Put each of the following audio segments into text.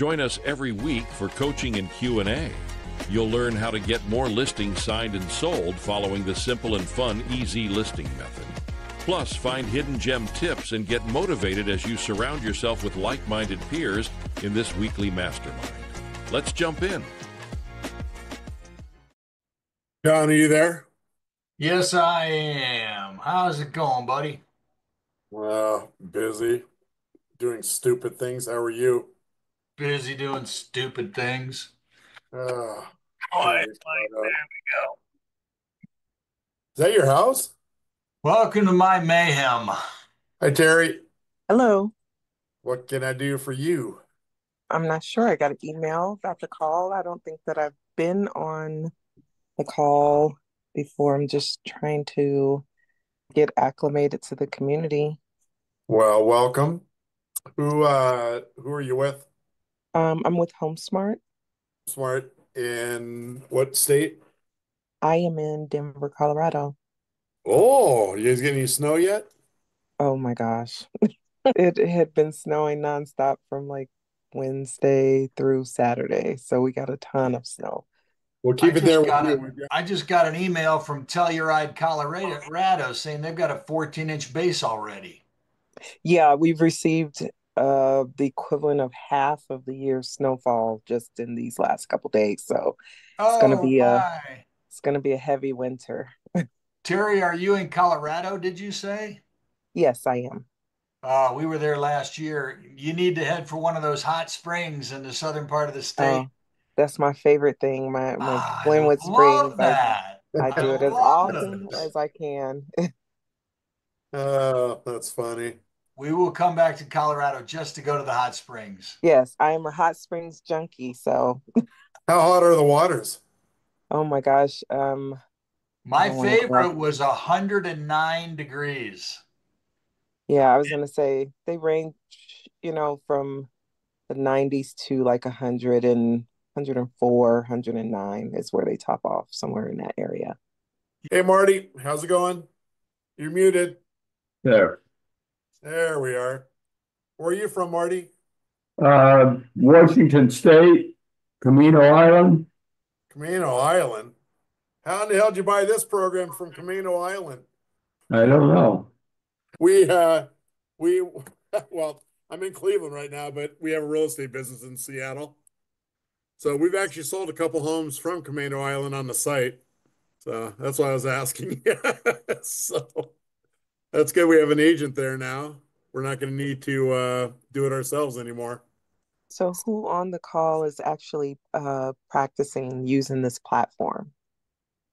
Join us every week for coaching and Q&A. You'll learn how to get more listings signed and sold following the simple and fun easy listing method. Plus, find hidden gem tips and get motivated as you surround yourself with like-minded peers in this weekly mastermind. Let's jump in. John, are you there? Yes, I am. How's it going, buddy? Busy doing stupid things. How are you? Busy doing stupid things. Uh, Oh, can't there wait to find out. we go. Is that your house? Welcome to my mayhem. Hi, Terry. Hello. What can I do for you? I'm not sure. I got an email about the call. I don't think that I've been on the call before. I'm just trying to get acclimated to the community. Well, welcome. Who are you with? I'm with HomeSmart. Smart. In what state? I am in Denver, Colorado. Oh, you guys getting any snow yet? Oh my gosh. It had been snowing nonstop from like Wednesday through Saturday, so we got a ton of snow. We'll I keep it there just with got you. a I just got an email from Telluride, Colorado saying they've got a 14-inch base already. Yeah, we've received the equivalent of half of the year's snowfall just in these last couple days. So it's gonna Oh be a my. it's gonna be a heavy winter. Terry, are you in Colorado, did you say? Yes, I am. We were there last year. You need to head for one of those hot springs in the southern part of the state. Oh, that's my favorite thing. My I Glenwood Springs. love that. I I do it as love often those. as I can. Oh, that's funny. We will come back to Colorado just to go to the hot springs. Yes, I am a hot springs junkie. So, How hot are the waters? oh my gosh, I My don't want to go out. favorite was 109 degrees. Yeah, I was gonna say they range, from the 90s to like 100 and 104, 109 is where they top off, somewhere in that area. Hey, Marty, how's it going? You're muted. There. There we are. Where are you from, Marty? Washington State, Camino Island. Camino Island. How in the hell did you buy this program from Camino Island? I don't know. We we well, I'm in Cleveland right now, but we have a real estate business in Seattle. So we've actually sold a couple homes from Camino Island on the site. So that's why I was asking. So that's good. We have an agent there now. We're not going to need to do it ourselves anymore. So who on the call is actually practicing using this platform?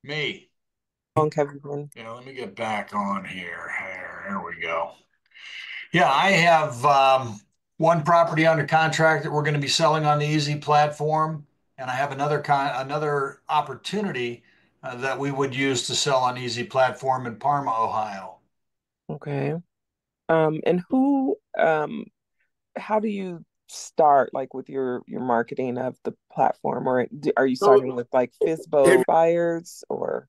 Me. How long have you been? Yeah, let me get back on here. Here we go. Yeah, I have one property under contract that we're going to be selling on the Easy platform, and I have another opportunity that we would use to sell on Easy platform in Parma, Ohio. Okay. And how do you start like with your marketing of the platform, or are you So, starting with like if FISBO buyers or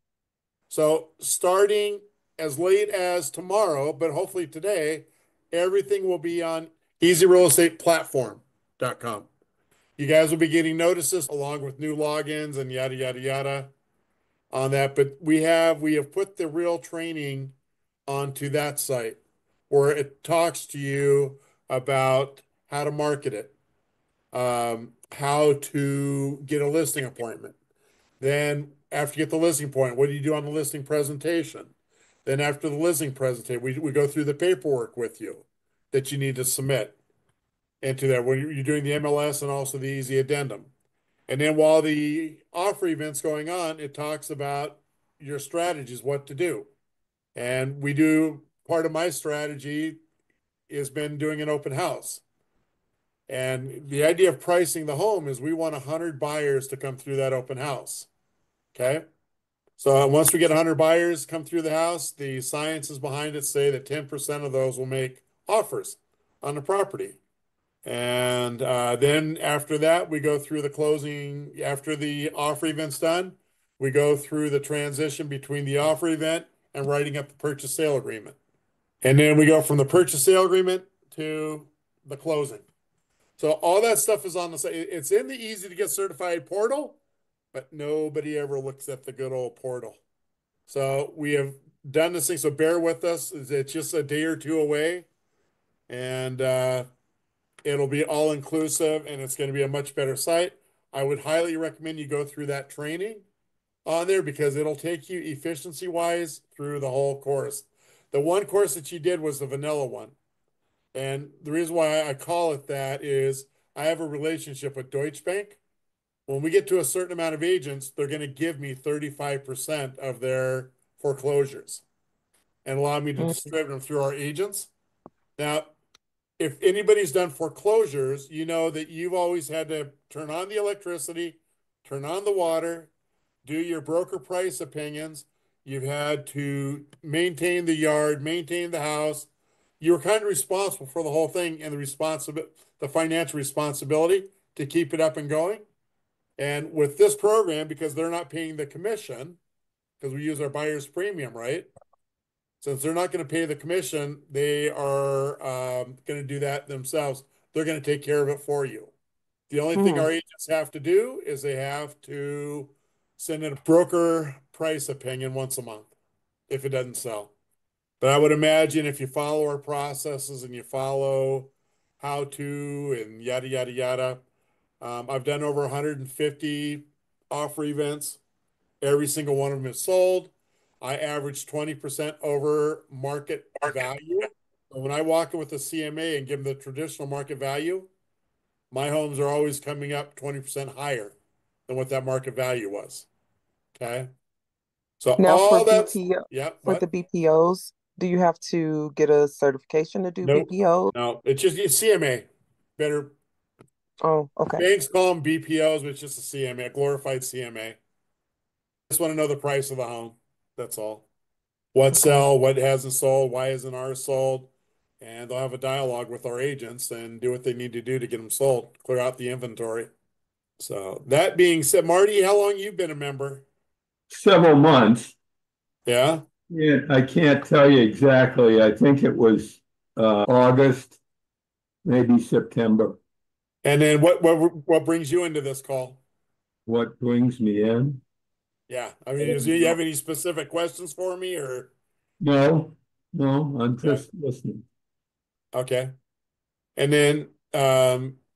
So starting as late as tomorrow, but hopefully today, everything will be on easyrealestateplatform.com. You guys will be getting notices along with new logins and yada yada yada on that. But we have put the real training onto that site where it talks to you about how to market it, how to get a listing appointment. Then after you get the listing point, what do you do on the listing presentation? Then after the listing presentation, we go through the paperwork with you that you need to submit into that when you're doing the MLS and also the easy addendum. And then while the offer event's going on, it talks about your strategies, what to do. And we do part of my strategy has been doing an open house. And the idea of pricing the home is we want 100 buyers to come through that open house. Okay. So once we get 100 buyers come through the house, the sciences behind it say that 10% of those will make offers on the property. And then after that, we go through the closing. After the offer event's done, we go through the transition between the offer event and writing up the purchase sale agreement. And then we go from the purchase sale agreement to the closing. So all that stuff is on the site. It's in the easy to get certified portal, but nobody ever looks at the good old portal. So we have done this thing. So bear with us. It's just a day or two away, and it'll be all inclusive, and it's going to be a much better site. I would highly recommend you go through that training on there because it'll take you efficiency wise through the whole course. The one course that you did was the vanilla one. And the reason why I call it that is I have a relationship with Deutsche Bank. When we get to a certain amount of agents, they're going to give me 35% of their foreclosures and allow me to Mhm. distribute them through our agents. Now, if anybody's done foreclosures, you know that you've always had to turn on the electricity, turn on the water, do your broker price opinions. You've had to maintain the yard, maintain the house. You were kind of responsible for the whole thing and the financial responsibility to keep it up and going. And with this program, because they're not paying the commission, because we use our buyer's premium, right? Since they're not going to pay the commission, they are going to do that themselves. They're going to take care of it for you. The only thing Hmm. our agents have to do is they have to send in a broker price opinion once a month if it doesn't sell. But I would imagine if you follow our processes and you follow how to and yada, yada, yada, I've done over 150 offer events. Every single one of them is sold. I average 20% over market value. So when I walk in with a CMA and give them the traditional market value, my homes are always coming up 20% higher than what that market value was. Okay. So Now for all that's, BPO, yeah, for the what? BPOs, do you have to get a certification to do Nope. BPO? No, it's CMA. Better Oh, okay. banks call them BPOs, but it's just a CMA, a glorified CMA. Just want to know the price of the home. That's all. What Okay. sell, what hasn't sold, why isn't ours sold? And they'll have a dialogue with our agents and do what they need to do to get them sold, clear out the inventory. So that being said, Marty, how long you been a member? Several months. Yeah. Yeah, I can't tell you exactly. I think it was August, maybe September. And then what brings you into this call? What brings me in? Yeah. I I mean, do don't you have know. any specific questions for me or No, no, I'm okay. just listening. Okay. And then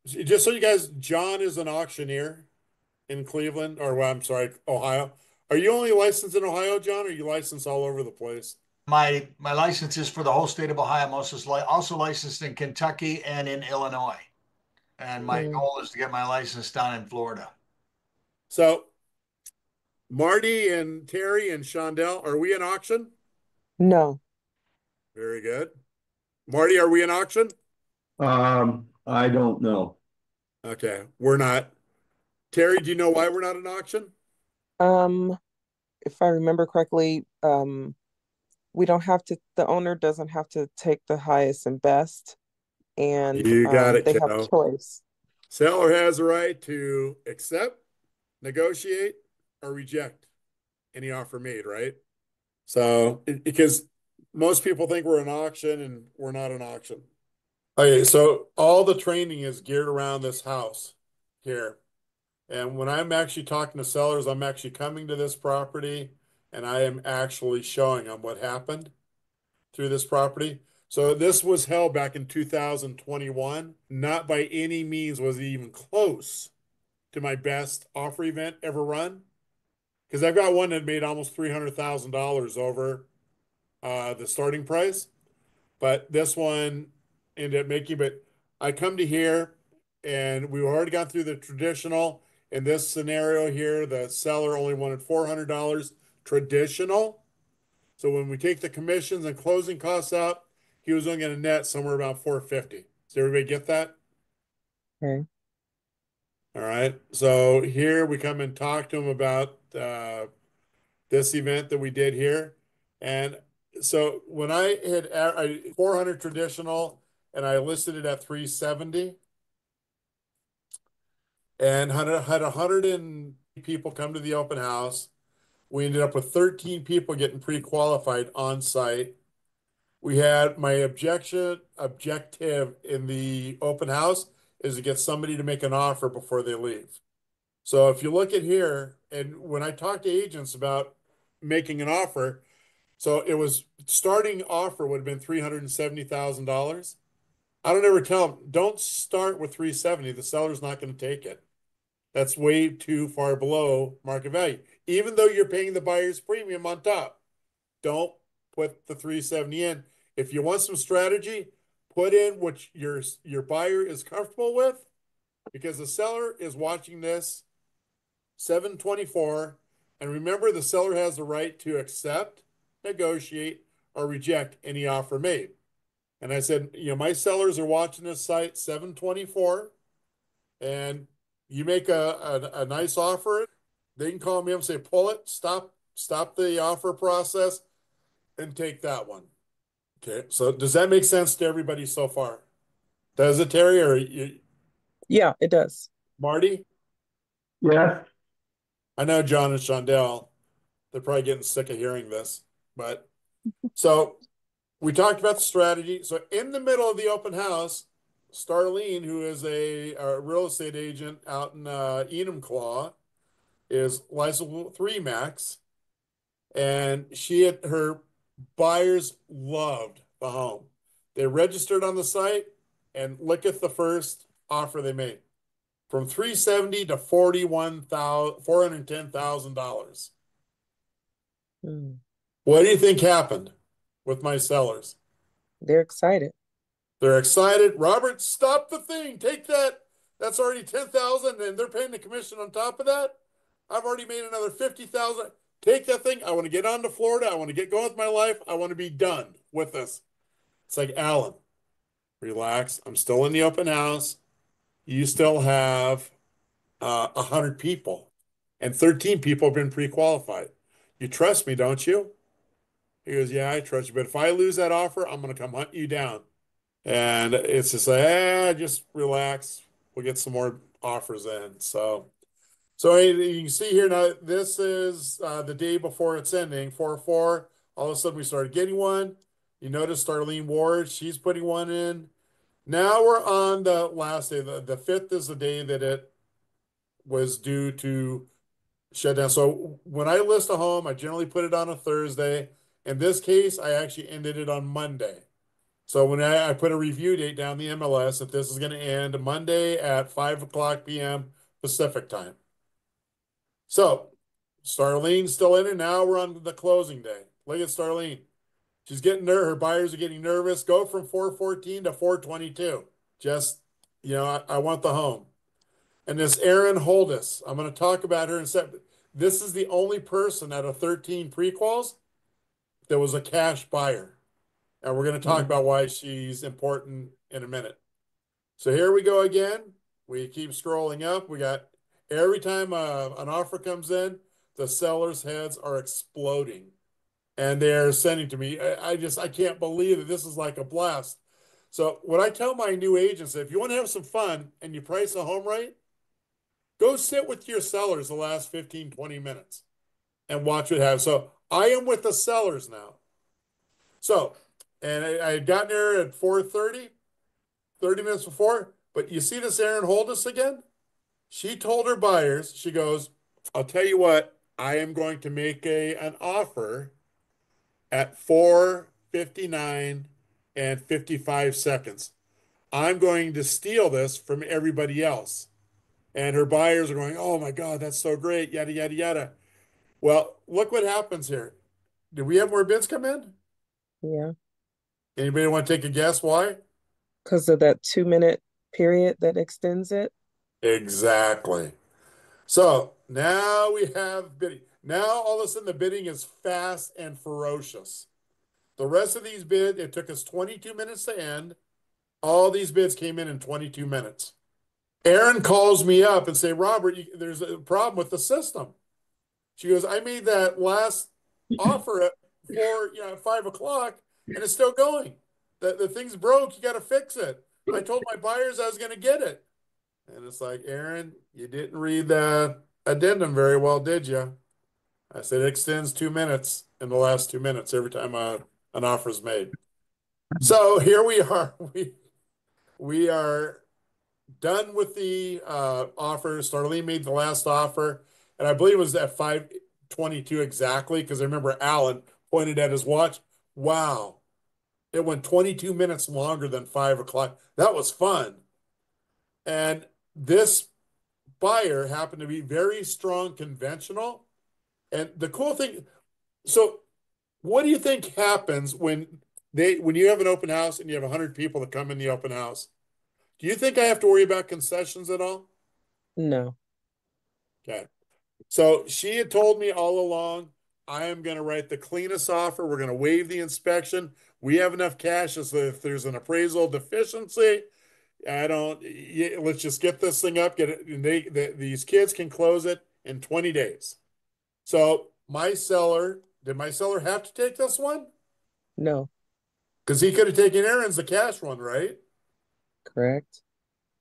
just so you guys, John is an auctioneer in Cleveland, or well, I'm sorry, Ohio. Are you only licensed in Ohio, John, or are you licensed all over the place? My license is for the whole state of Ohio. I'm also licensed in Kentucky and in Illinois. And my Mm. goal is to get my license down in Florida. So Marty and Terry and Shondell, are we in auction? No. Very good. Marty, are we in auction? I don't know. Okay, we're not. Terry, do you know why we're not in auction? Um, if I remember correctly, we don't have to, the owner doesn't have to take the highest and best, and You got it, they have kiddo. choice. Seller has the right to accept, negotiate, or reject any offer made, right? So, because most people think we're an auction and we're not an auction. Okay, so all the training is geared around this house here. And when I'm actually talking to sellers, I'm actually coming to this property and I am actually showing them what happened through this property. So this was held back in 2021. Not by any means was it even close to my best offer event ever run. Because I've got one that made almost $300,000 over the starting price. But this one ended up making, but I come to here and we've already gone through the traditional. In this scenario here, the seller only wanted $400 traditional. So when we take the commissions and closing costs out, he was only going to net somewhere about 450. Does everybody get that? Okay. All right. So here we come and talk to him about this event that we did here. And so when I had 400 traditional and I listed it at 370 and had 100 people come to the open house. We ended up with 13 people getting pre-qualified on site. We had my objective in the open house is to get somebody to make an offer before they leave. So if you look at here, and when I talk to agents about making an offer, so it was starting offer would have been $370,000. I don't ever tell them, don't start with 370. The seller's not going to take it. That's way too far below market value. Even though you're paying the buyer's premium on top, don't put the 370 in. If you want some strategy, put in what your buyer is comfortable with, because the seller is watching this 724. And remember, the seller has the right to accept, negotiate, or reject any offer made. And I said, my sellers are watching this site 724, and you make a nice offer, they can call me up and say, pull it, stop the offer process, and take that one. Okay, so does that make sense to everybody so far? Does it, Terry, or Yeah, it does. Marty? Yes. I know John and Shondell, they're probably getting sick of hearing this, but so we talked about the strategy. So in the middle of the open house, Starlene, who is a real estate agent out in Enumclaw, is licensed with 3 Max, and her buyers loved the home. They registered on the site, and look at the first offer they made, from 370 to $410,000. Mm. What do you think happened with my sellers? They're excited. They're excited. Robert, stop the thing. Take that. That's already 10,000, and they're paying the commission on top of that. I've already made another 50,000. Take that thing. I want to get on to Florida. I want to get going with my life. I want to be done with this. It's like, Alan, relax. I'm still in the open house. You still have 100 people, and 13 people have been pre-qualified. You trust me, don't you? He goes, yeah, I trust you. But if I lose that offer, I'm going to come hunt you down. And it's just like, just relax. We'll get some more offers in. So you can see here now, this is the day before it's ending, 4/4. All of a sudden we started getting one. You notice Starlene Ward, she's putting one in. Now we're on the last day. The 5th is the day that it was due to shut down. So when I list a home, I generally put it on a Thursday. In this case, I actually ended it on Monday. So when I put a review date down the MLS that this is going to end Monday at 5 p.m. Pacific time. So Starlene's still in it. Now we're on the closing day. Look at Starlene. She's getting her buyers are getting nervous. Go from 414 to 422. Just, I want the home. And this Erin Holdis, I'm going to talk about her in a second. This is the only person out of 13 prequels that was a cash buyer. And we're going to talk about why she's important in a minute. So here we go again. We keep scrolling up. We got every time an offer comes in, the sellers' heads are exploding. And they're sending to me. I can't believe that this is like a blast. So what I tell my new agents, if you want to have some fun and you price a home right, go sit with your sellers the last 15, 20 minutes and watch what happens. So I am with the sellers now. So, and I had gotten there at 4:30, 30 minutes before, but you see this Erin Holdis again? She told her buyers, she goes, I'll tell you what, I am going to make an offer at 4:59 and 55 seconds. I'm going to steal this from everybody else. And her buyers are going, oh my God, that's so great, yada, yada, yada. Well, look what happens here. Did we have more bids come in? Yeah. Anybody want to take a guess why? Because of that 2-minute period that extends it. Exactly. So now we have bidding. Now all of a sudden the bidding is fast and ferocious. The rest of these bids, it took us 22 minutes to end. All these bids came in 22 minutes. Erin calls me up and say, Robert, there's a problem with the system. She goes, I made that last offer at 5 o'clock and it's still going. The thing's broke. You got to fix it. I told my buyers I was going to get it. And it's like, Erin, you didn't read that addendum very well, did you? I said, it extends 2 minutes in the last 2 minutes every time an offer is made. So here we are. We are done with the offer. Starlene made the last offer, and I believe it was at 5:22 exactly, because I remember Alan pointed at his watch. Wow, it went 22 minutes longer than 5 o'clock. That was fun. And this buyer happened to be very strong conventional. And the cool thing, so what do you think happens when you have an open house and you have 100 people that come in the open house? Do you think I have to worry about concessions at all? No. Okay. So she had told me all along, I am going to write the cleanest offer. We're going to waive the inspection. We have enough cash so if there's an appraisal deficiency, let's just get this thing up, get it. And these kids can close it in 20 days. So did my seller have to take this one? No. Because he could have taken Aaron's the cash one, right? Correct.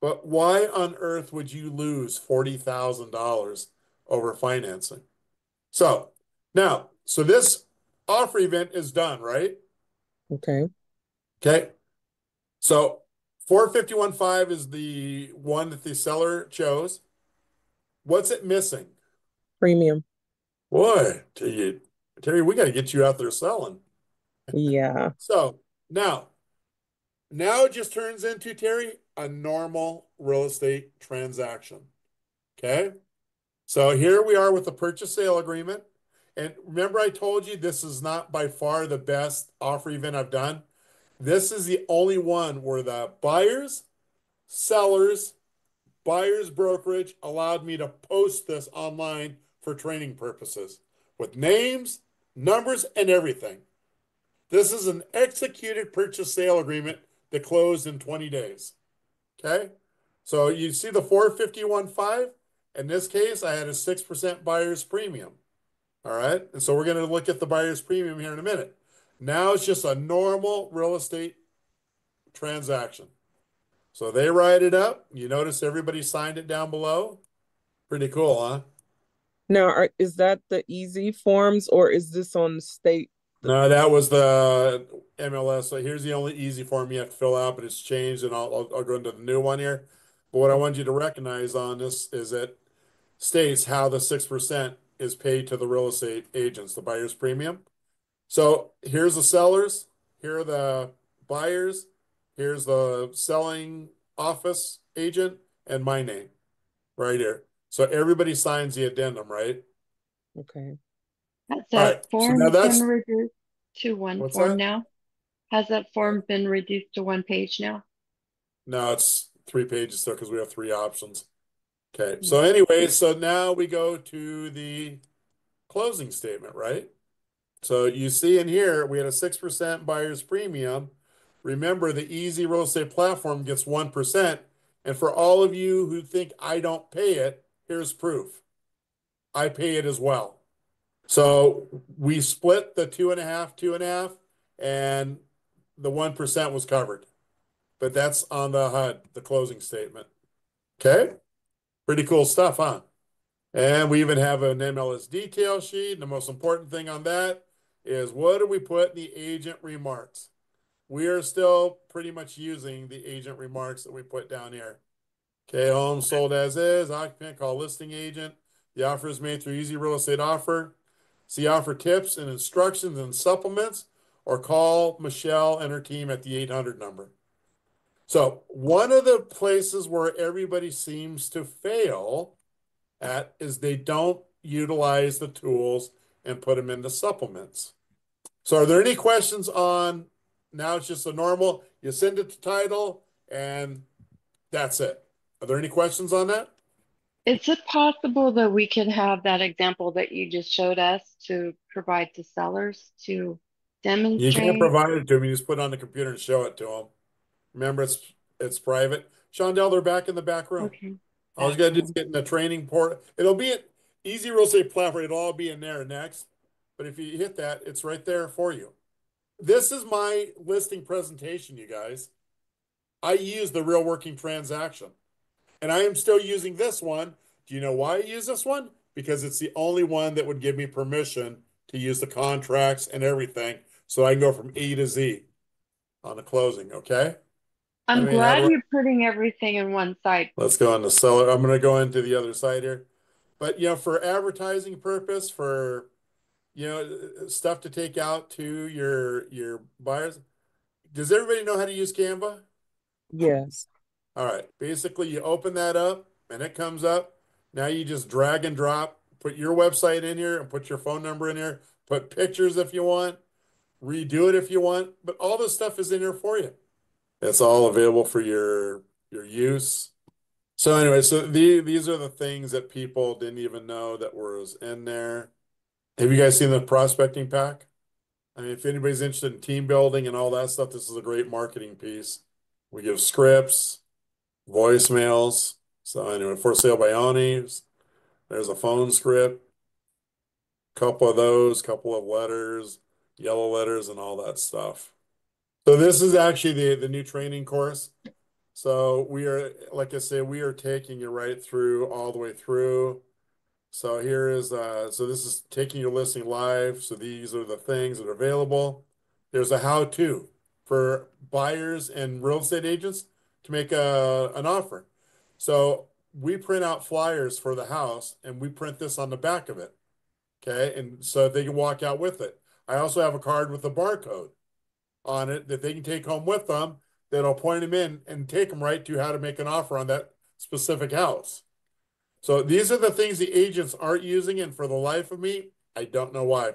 But why on earth would you lose $40,000 over financing? So this offer event is done, right? Okay. Okay. So 451.5 is the one that the seller chose. What's it missing? Premium. Boy, Terry, we got to get you out there selling. Yeah. So now it just turns into, Terry, a normal real estate transaction. Okay. So here we are with the purchase sale agreement. And remember, I told you this is not by far the best offer event I've done. This is the only one where the sellers, buyer's brokerage allowed me to post this online for training purposes with names, numbers, and everything. This is an executed purchase sale agreement that closed in 20 days. Okay. So you see the 451.5. In this case, I had a 6% buyer's premium. All right. And so we're going to look at the buyer's premium here in a minute. Now it's just a normal real estate transaction. So they write it up. You notice everybody signed it down below. Pretty cool, huh? Now, is that the easy forms or is this on state? No, that was the MLS. So here's the only easy form you have to fill out, but it's changed, and I'll go into the new one here. But what I want you to recognize on this is it states how the 6% is paid to the real estate agents, the buyer's premium. So here's the sellers, here are the buyers, here's the selling office agent, and my name right here. So everybody signs the addendum, right? Okay. Has All right. that So form now been reduced to one what's form that? now? Has that form been reduced to one page now? No, it's 3 pages still because we have 3 options. Okay. So anyway, so now we go to the closing statement, right? So you see in here, we had a 6% buyer's premium. Remember, the Easy Real Estate platform gets 1%. And for all of you who think I don't pay it, here's proof. I pay it as well. So we split the 2.5, and the 1% was covered. But that's on the HUD, the closing statement. Okay? Pretty cool stuff, huh? And we even have an MLS detail sheet. And the most important thing on that is, what do we put in the agent remarks? We are still pretty much using the agent remarks that we put down here. Okay, home sold as is, occupant call listing agent. The offer is made through Easy Real Estate Offer. See offer tips and instructions and supplements, or call Michelle and her team at the 800 number. So one of the places where everybody seems to fail at is they don't utilize the tools and put them into supplements. So are there any questions on, now it's just a normal, you send it to title and that's it. Are there any questions on that? Is it possible that we can have that example that you just showed us to provide to sellers to You can't demonstrate? provide it to them. You just put it on the computer and show it to them. Remember, it's private. Shondell, they're back in the back room. Okay. All you gotta do is get in the training port. It'll be at Easy Real Estate Platform. It'll all be in there next. But if you hit that, it's right there for you. This is my listing presentation, you guys. I use the real working transaction. And I am still using this one. Do you know why I use this one? Because it's the only one that would give me permission to use the contracts and everything. So I can go from A to Z on the closing, okay? I I'm mean, how glad do I, you're putting everything in one site. let's go on the seller. I'm going to go into the other side here. But, for advertising purpose, for, stuff to take out to your buyers. Does everybody know how to use Canva? Yes. All right. Basically, you open that up and it comes up. Now you just drag and drop, put your website in here and put your phone number in here, put pictures if you want, redo it if you want, but all this stuff is in here for you. It's all available for your use. So anyway, so these are the things that people didn't even know that was in there. Have you guys seen the prospecting pack? I mean, if anybody's interested in team building and all that stuff, this is a great marketing piece. We give scripts, voicemails. So anyway, for sale by owners, there's a phone script, couple of those, couple of letters, yellow letters, and all that stuff. So this is actually the new training course. So we are, like I say, we are taking you right through all the way through. So here is so this is taking your listing live. So these are the things that are available. There's a how-to for buyers and real estate agents to make an offer. So we print out flyers for the house and we print this on the back of it. Okay. And so they can walk out with it. I also have a card with a barcode on it that they can take home with them that'll point them in and take them right to how to make an offer on that specific house. So these are the things the agents aren't using, and for the life of me, I don't know why.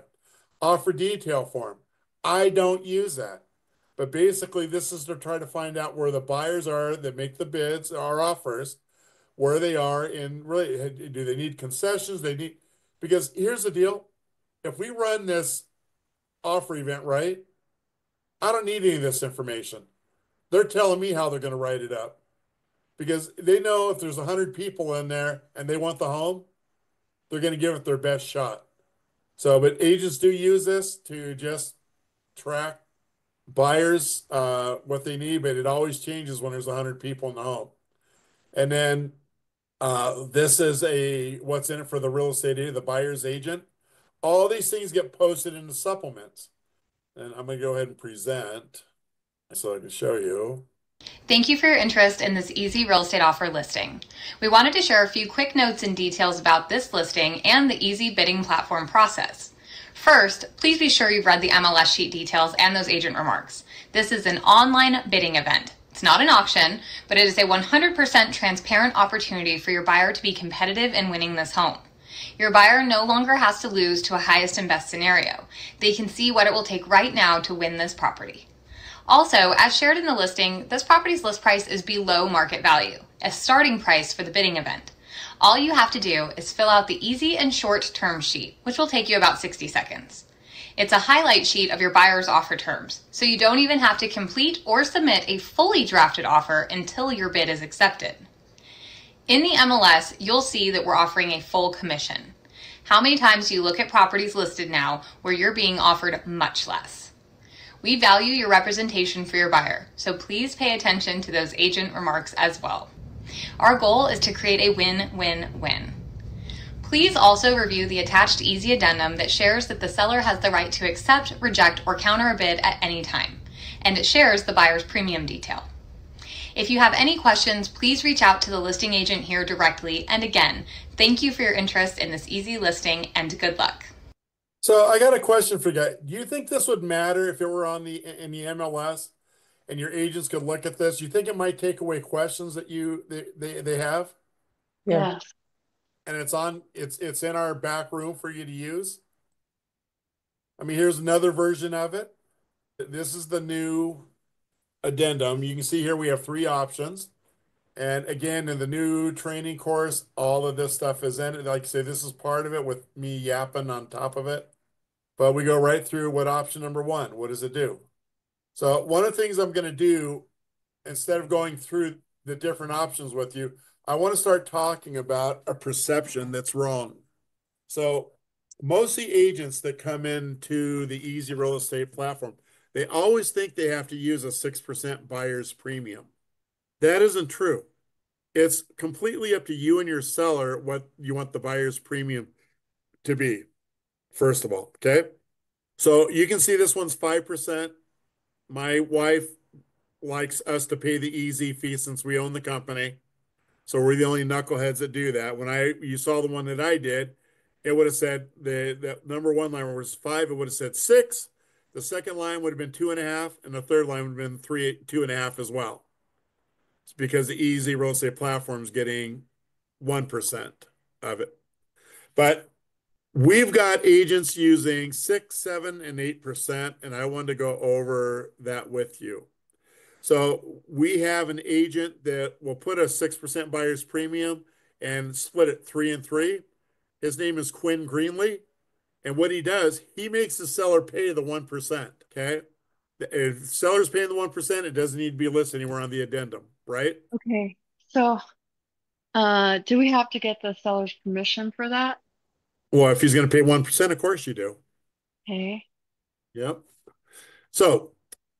Offer detail form. I don't use that. But basically, this is to try to find out where the buyers are that make the bids, our offers, where they are in really, do they need concessions? Because here's the deal. If we run this offer event right, I don't need any of this information. They're telling me how they're going to write it up because they know if there's 100 people in there and they want the home, they're going to give it their best shot. So, but agents do use this to just track buyers, what they need, but it always changes when there's 100 people in the home. And then this is what's in it for the real estate agent, the buyer's agent. All these things get posted in the supplements. And I'm going to go ahead and present so I can show you. Thank you for your interest in this easy real estate offer listing. We wanted to share a few quick notes and details about this listing and the easy bidding platform process. First, please be sure you've read the MLS sheet details and those agent remarks. This is an online bidding event. It's not an auction, but it is a 100% transparent opportunity for your buyer to be competitive in winning this home. Your buyer no longer has to lose to a highest and best scenario. They can see what it will take right now to win this property. Also, as shared in the listing, this property's list price is below market value, a starting price for the bidding event. All you have to do is fill out the easy and short term sheet, which will take you about 60 seconds. It's a highlight sheet of your buyer's offer terms, so you don't even have to complete or submit a fully drafted offer until your bid is accepted. In the MLS, you'll see that we're offering a full commission. How many times do you look at properties listed now where you're being offered much less? We value your representation for your buyer, so please pay attention to those agent remarks as well. Our goal is to create a win-win-win. Please also review the attached easy addendum that shares that the seller has the right to accept, reject, or counter a bid at any time, and it shares the buyer's premium detail. If you have any questions, please reach out to the listing agent here directly, and again, thank you for your interest in this easy listing and good luck. So I got a question for you guys. Do you think this would matter if it were in the MLS and your agents could look at this? You think it might take away questions that they have? Yeah. Yes. And it's in our back room for you to use. I mean, here's another version of it. This is the new addendum. You can see here we have 3 options. And again, in the new training course, all of this stuff is in it. Like I say, this is part of it with me yapping on top of it. But we go right through what option number 1, what does it do? So one of the things I'm going to do, instead of going through the different options with you, I want to start talking about a perception that's wrong. So most of the agents that come into the Easy Real Estate platform, they always think they have to use a 6% buyer's premium. That isn't true. It's completely up to you and your seller what you want the buyer's premium to be, first of all, okay? So you can see this one's 5%. My wife likes us to pay the easy fee since we own the company. So we're the only knuckleheads that do that. When you saw the one that I did, it would have said the number one line was 5, it would have said 6. The second line would have been 2.5, and the third line would have been 2.5 as well. It's because the easy real estate platform is getting 1% of it. But we've got agents using 6, 7, and 8%, and I wanted to go over that with you. So we have an agent that will put a 6% buyer's premium and split it 3 and 3. His name is Quinn Greenlee. And what he does, he makes the seller pay the 1%. Okay. If the seller's paying the 1%, it doesn't need to be listed anywhere on the addendum, right? Okay. So, do we have to get the seller's permission for that? Well, if he's going to pay 1%, of course you do. Okay. Yep. So,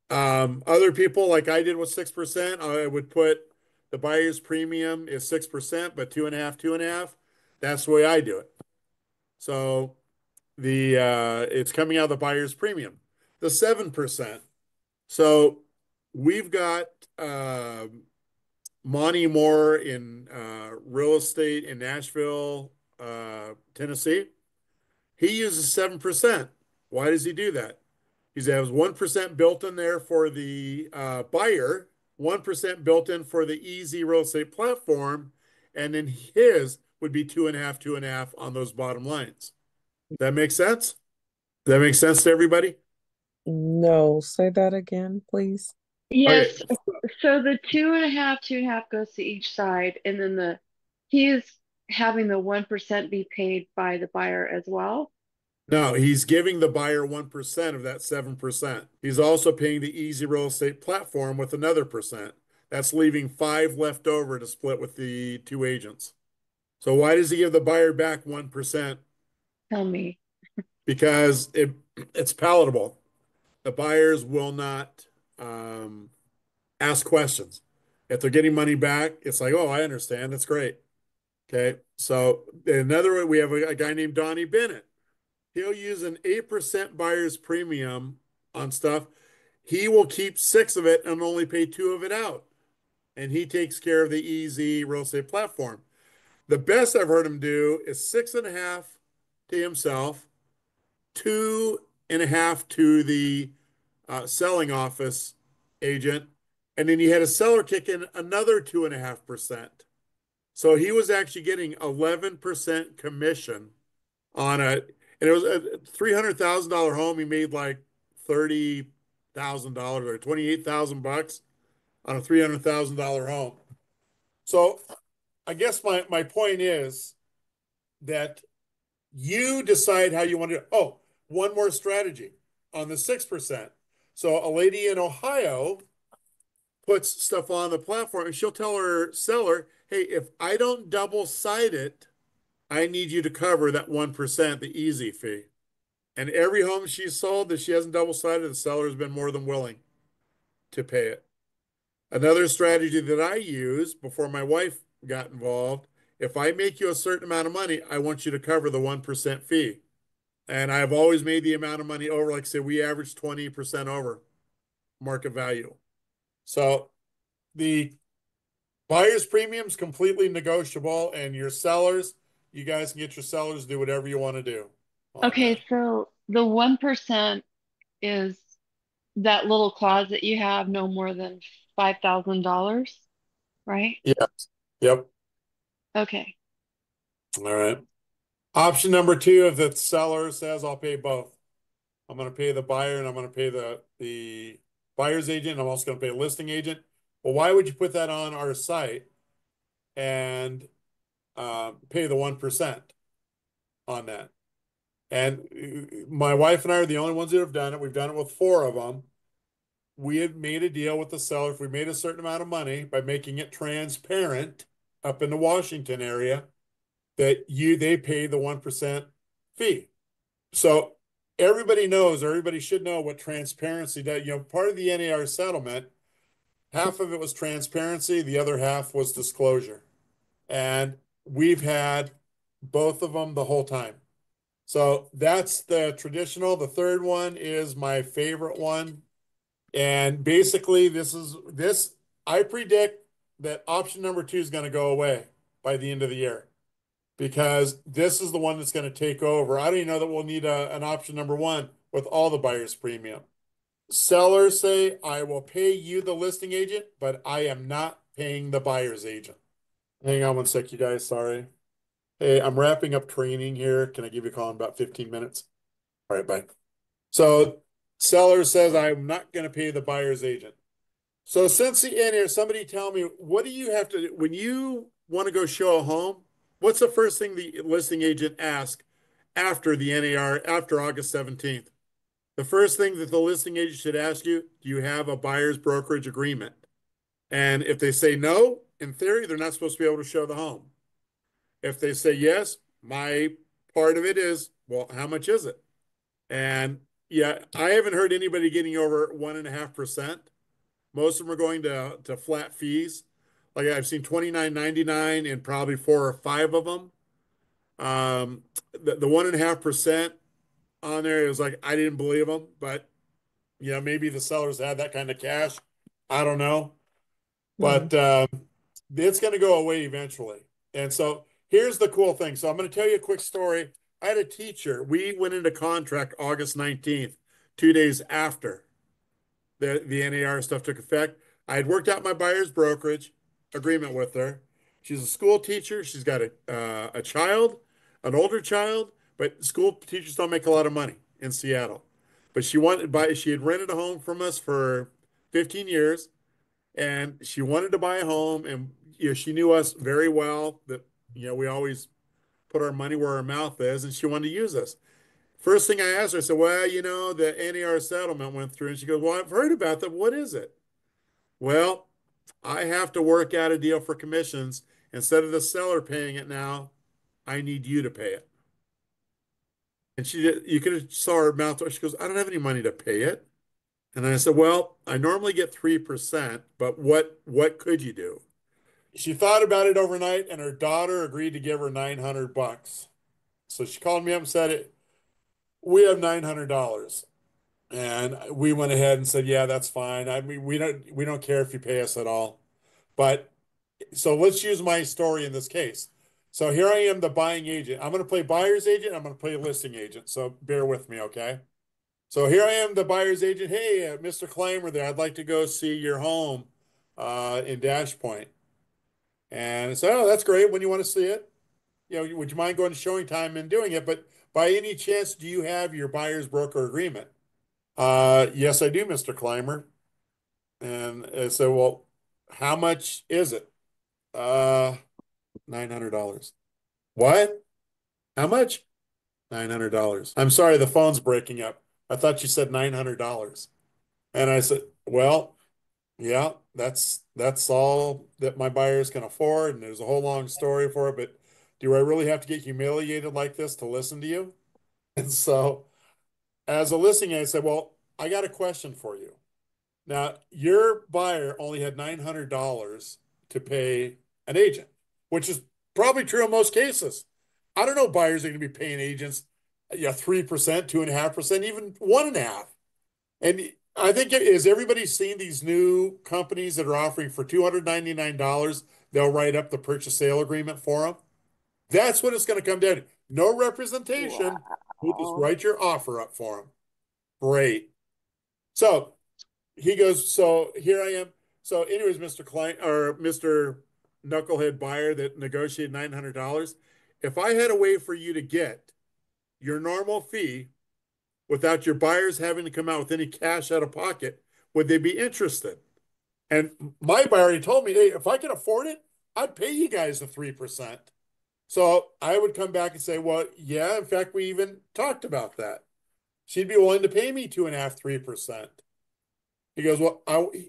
other people like I did with 6%, I would put the buyer's premium is 6%, but 2.5, 2.5. That's the way I do it. So it's coming out of the buyer's premium. The 7%. So we've got Monty Moore in real estate in Nashville, Tennessee. He uses 7%. Why does he do that? He has 1% built in there for the buyer, 1% built in for the easy real estate platform, and then his would be 2.5, 2.5 on those bottom lines. That makes sense? Does that make sense to everybody? No, say that again, please. Yes. So the 2.5, 2.5 goes to each side, and then he is having the 1% be paid by the buyer as well. No, he's giving the buyer 1% of that 7%. He's also paying the easy real estate platform with another percent. That's leaving 5 left over to split with the 2 agents. So why does he give the buyer back 1%? Tell me. Because it's palatable. The buyers will not ask questions. If they're getting money back, it's like, oh, I understand. That's great. Okay. So another way, we have a guy named Donnie Bennett. He'll use an 8% buyer's premium on stuff. He will keep 6 of it and only pay 2 of it out. And he takes care of the easy real estate platform. The best I've heard him do is 6.5 to himself, 2.5 to the selling office agent, and then he had a seller kick in another 2.5%. So he was actually getting 11% commission on it. And it was a $300,000 home. He made like $30,000 or $28,000 on a $300,000 home. So I guess my point is that you decide how you want to. Oh, one more strategy on the 6%. So a lady in Ohio puts stuff on the platform and she'll tell her seller, hey, if I don't double side it, I need you to cover that 1%, the easy fee. And every home she's sold that she hasn't double sided, the seller has been more than willing to pay it. Another strategy that I use before my wife got involved, if I make you a certain amount of money, I want you to cover the 1% fee. And I've always made the amount of money over, like I said, we average 20% over market value. So the buyer's premium is completely negotiable, and your sellers, you guys can get your sellers to do whatever you want to do. Okay, so the 1% is that little clause that you have no more than $5,000, right? Yes. Yep. Okay. All right. Option number 2, if the seller says, I'll pay both. I'm going to pay the buyer and I'm going to pay the buyer's agent. I'm also going to pay a listing agent. Well, why would you put that on our site and pay the 1% on that? And my wife and I are the only ones that have done it. We've done it with 4 of them. We had made a deal with the seller. If we made a certain amount of money by making it transparent up in the Washington area, that they pay the 1% fee. So everybody knows, or everybody should know what transparency does. Part of the NAR settlement, half of it was transparency, the other half was disclosure. And we've had both of them the whole time. So that's the traditional. The third one is my favorite one. And basically, I predict that option number 2 is going to go away by the end of the year because this is the one that's going to take over. I don't even know that we'll need an option number 1 with all the buyer's premium. Sellers say, I will pay you, the listing agent, but I am not paying the buyer's agent. Hang on one sec, you guys. Sorry. Hey, I'm wrapping up training here. Can I give you a call in about 15 minutes? All right, bye. So seller says, I'm not going to pay the buyer's agent. So since the end here, somebody tell me, what do you have to, when you want to go show a home, what's the first thing the listing agent asks after the NAR, after August 17th? The first thing that the listing agent should ask you, do you have a buyer's brokerage agreement? And if they say no, in theory, they're not supposed to be able to show the home. If they say yes, my part of it is, well, how much is it? And yeah, I haven't heard anybody getting over 1.5%. Most of them are going to flat fees. Like I've seen 29.99 in probably 4 or 5 of them. The 1.5% on there is like I didn't believe them, but maybe the sellers had that kind of cash. I don't know, but it's going to go away eventually. And so here's the cool thing. So I'm going to tell you a quick story. I had a teacher. We went into contract August 19th, 2 days after the NAR stuff took effect. I had worked out my buyer's brokerage agreement with her. She's a school teacher. She's got a child, an older child, but school teachers don't make a lot of money in Seattle. But she had rented a home from us for 15 years, and she wanted to buy a home, and she knew us very well. That we always put our money where our mouth is, and she wanted to use us. First thing I asked her, I said, well, the NAR settlement went through. And she goes, well, I've heard about that. What is it? Well, I have to work out a deal for commissions. Instead of the seller paying it now, I need you to pay it. And you could have saw her mouth. She goes, I don't have any money to pay it. And I said, well, I normally get 3%, but what could you do? She thought about it overnight, and her daughter agreed to give her $900. So she called me up and said, we have $900. And we went ahead and said, yeah, that's fine. I mean, we don't care if you pay us at all. But so let's use my story in this case. So here I am, the buying agent. I'm going to play buyer's agent. I'm going to play listing agent. So bear with me, okay? So here I am, the buyer's agent. Hey, Mr. Clymer there. I'd like to go see your home in Dash Point. And so, oh, that's great. When you want to see it? Would you mind going to showing time and doing it? But by any chance, do you have your buyer's broker agreement? Yes, I do, Mr. Clymer. And so, well, how much is it? $900. What? How much? $900. I'm sorry, the phone's breaking up. I thought you said $900. And I said, well, yeah, that's all that my buyers can afford. And there's a whole long story for it, but do I really have to get humiliated like this to listen to you? And so as a listing agent, I said, well, I got a question for you. Now, your buyer only had $900 to pay an agent, which is probably true in most cases. I don't know buyers are going to be paying agents 3%, 2.5%, even 1.5%. And I think is everybody seen these new companies that are offering for $299, they'll write up the purchase sale agreement for them. That's what it's going to come down to. No representation. You just write your offer up for them. Great. So he goes, so here I am. So anyways, Mr. Client or Mr. Knucklehead buyer that negotiated $900, if I had a way for you to get your normal fee without your buyers having to come out with any cash out of pocket, would they be interested? And my buyer already told me, hey, if I can afford it, I'd pay you guys the 3%. So I would come back and say, well, yeah, in fact, we even talked about that. She'd be willing to pay me 2.5%, 3%. He goes, well,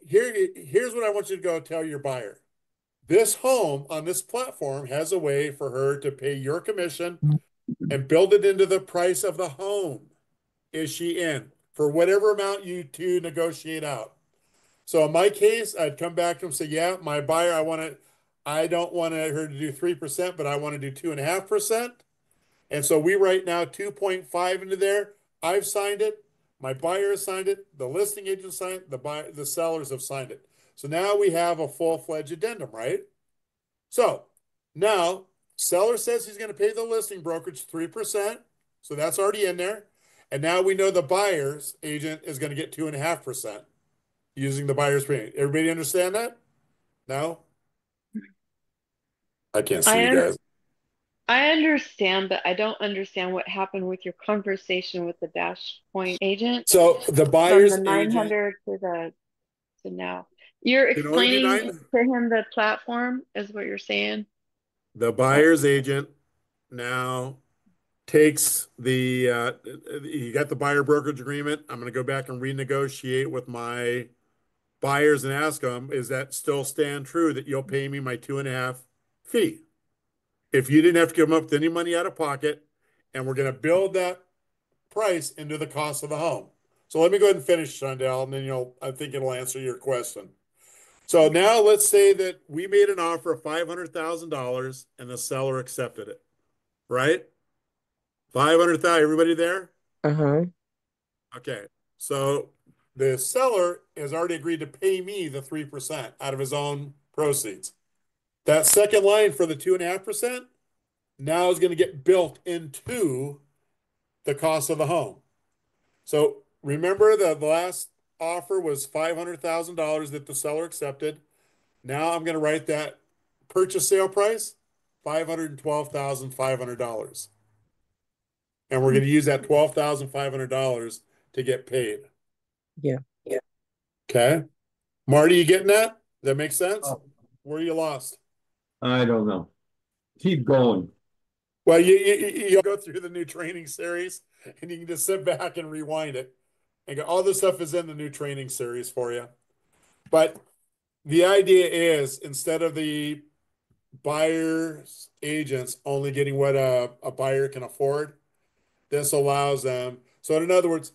here's what I want you to go tell your buyer. This home on this platform has a way for her to pay your commission and build it into the price of the home. Is she in for whatever amount you two negotiate out? So in my case, I'd come back to him and say, yeah, my buyer, I don't want her to do 3%, but I want to do 2.5%. And so we write now 2.5 into there. I've signed it. My buyer has signed it, the listing agent signed it, the sellers have signed it. So now we have a full-fledged addendum, right? So now seller says he's going to pay the listing brokerage 3%. So that's already in there. And now we know the buyer's agent is going to get 2.5% using the buyer's premium. Everybody understand that? No? I can't see you guys. I understand, but I don't understand what happened with your conversation with the dash point agent So the from buyer's the agent 900 to now. You're can only do explaining 9. to him the platform is what you're saying. The buyer's agent now takes you got the buyer brokerage agreement. I'm going to go back and renegotiate with my buyers and ask them, is that still stand true that you'll pay me my 2.5 fee? If you didn't have to give them up with any money out of pocket, and we're going to build that price into the cost of the home. So let me go ahead and finish, Shondell, and then I think it'll answer your question. So now let's say that we made an offer of $500,000 and the seller accepted it, right? 500,000, everybody there? Uh-huh. Okay. So the seller has already agreed to pay me the 3% out of his own proceeds. That second line for the 2.5% now is going to get built into the cost of the home. So remember the last offer was $500,000 that the seller accepted. Now I'm going to write that purchase sale price, $512,500. And we're going to use that $12,500 to get paid. Yeah. Okay. Marty, you getting that? Does that make sense? Where are you lost? I don't know. Keep going. Well, you go through the new training series and you can just sit back and rewind it and go, all this stuff is in the new training series for you. But the idea is instead of the buyer's agents only getting what a buyer can afford, this allows them. So in other words,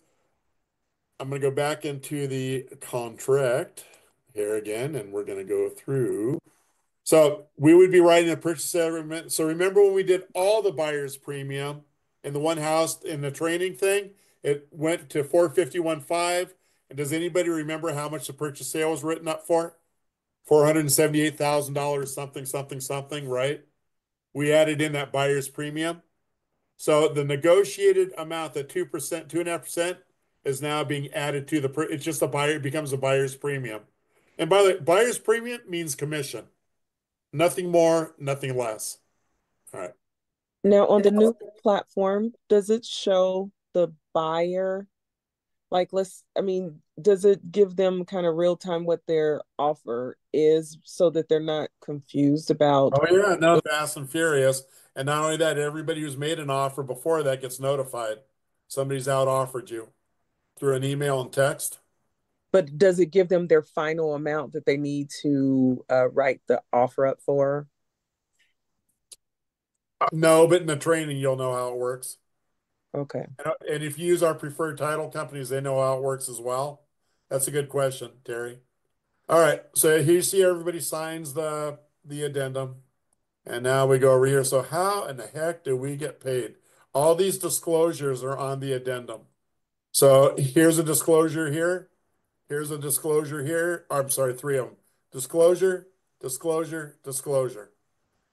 I'm going to go back into the contract here again, and we're going to go through. So we would be writing a purchase agreement. So remember when we did all the buyer's premium in the one house in the training thing, it went to 451.5. And does anybody remember how much the purchase sale was written up for? $478,000, something, right? We added in that buyer's premium. So the negotiated amount, the 2%, 2.5%, is now being added to it's just it becomes a buyer's premium. And by the way, buyer's premium means commission. Nothing more, nothing less. All right. Now on the new platform, does it show the buyer? Like, does it give them kind of real time what their offer is so that they're not confused about? Oh yeah, no, fast and furious. And not only that, everybody who's made an offer before that gets notified. Somebody's out offered you through an email and text. But does it give them their final amount that they need to write the offer up for? No, but in the training, you'll know how it works. Okay. And if you use our preferred title companies, they know how it works as well. That's a good question, Terry. All right, so here you see everybody signs the addendum. And now we go over here. So how in the heck do we get paid? All these disclosures are on the addendum. So here's a disclosure here. Here's a disclosure here. I'm sorry, 3 of them. Disclosure, disclosure, disclosure.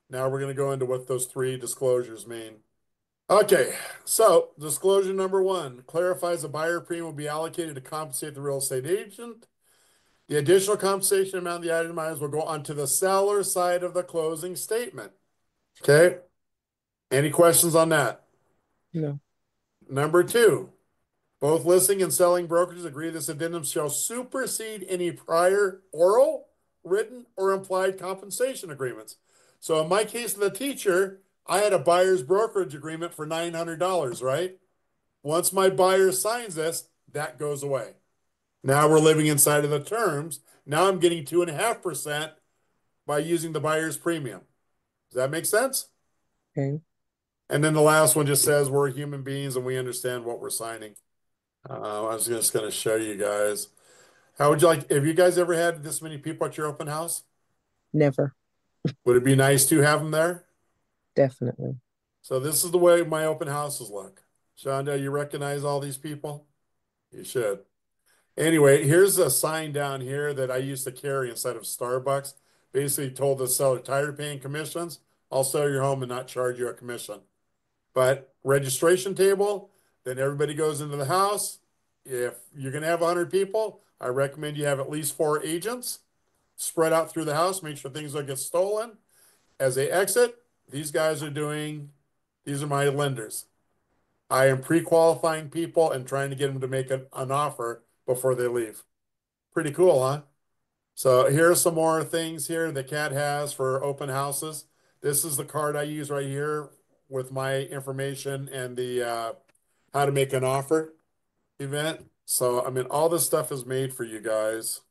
Now we're going to go into what those 3 disclosures mean. Okay, so disclosure number 1 clarifies the buyer premium will be allocated to compensate the real estate agent. The additional compensation amount the itemized will go onto the seller side of the closing statement. Okay. Any questions on that? No. Number 2, both listing and selling brokers agree this addendum shall supersede any prior oral, written, or implied compensation agreements. So in my case of the teacher, I had a buyer's brokerage agreement for $900, right? Once my buyer signs this, that goes away. Now we're living inside of the terms. Now I'm getting 2.5% by using the buyer's premium. Does that make sense? Okay. And then the last one just says we're human beings and we understand what we're signing. I was just going to show you guys. How would you like, have you guys ever had this many people at your open house? Never. Would it be nice to have them there? Definitely. So this is the way my open houses look. Shonda, you recognize all these people? You should. Anyway, here's a sign down here that I used to carry inside of Starbucks. Basically told the seller, tired of paying commissions, I'll sell your home and not charge you a commission. But registration table, then everybody goes into the house. If you're going to have 100 people, I recommend you have at least 4 agents spread out through the house, make sure things don't get stolen. As they exit, these are my lenders. I am pre-qualifying people and trying to get them to make an offer before they leave. Pretty cool, huh? So here are some more things here that CAT has for open houses. This is the card I use right here with my information and the how to make an offer event. So, I mean, all this stuff is made for you guys,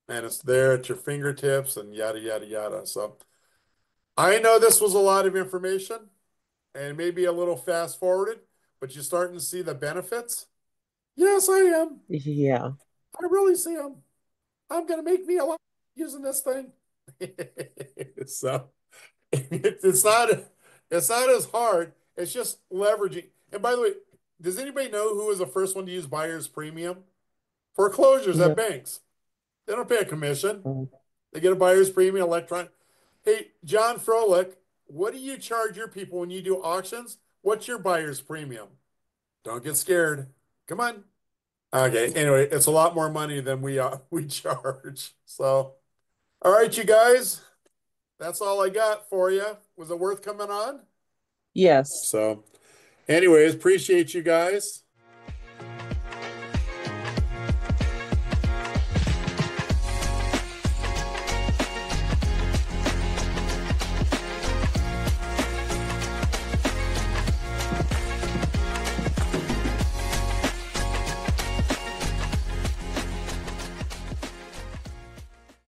and it's there at your fingertips and yada, yada, yada. So I know this was a lot of information and maybe a little fast forwarded, but you're starting to see the benefits. Yes, I am. Yeah. I really see them. I'm going to make me a lot using this thing. So it's not as hard. It's just leveraging. And by the way, does anybody know who was the first one to use buyer's premium? Foreclosures at No. banks. They don't pay a commission. They get a buyer's premium electron. Hey, John Froelich, what do you charge your people when you do auctions? What's your buyer's premium? Don't get scared. Come on. Okay. Anyway, it's a lot more money than we charge. So, all right, you guys. That's all I got for you. Was it worth coming on? Yes. So, anyways, appreciate you guys.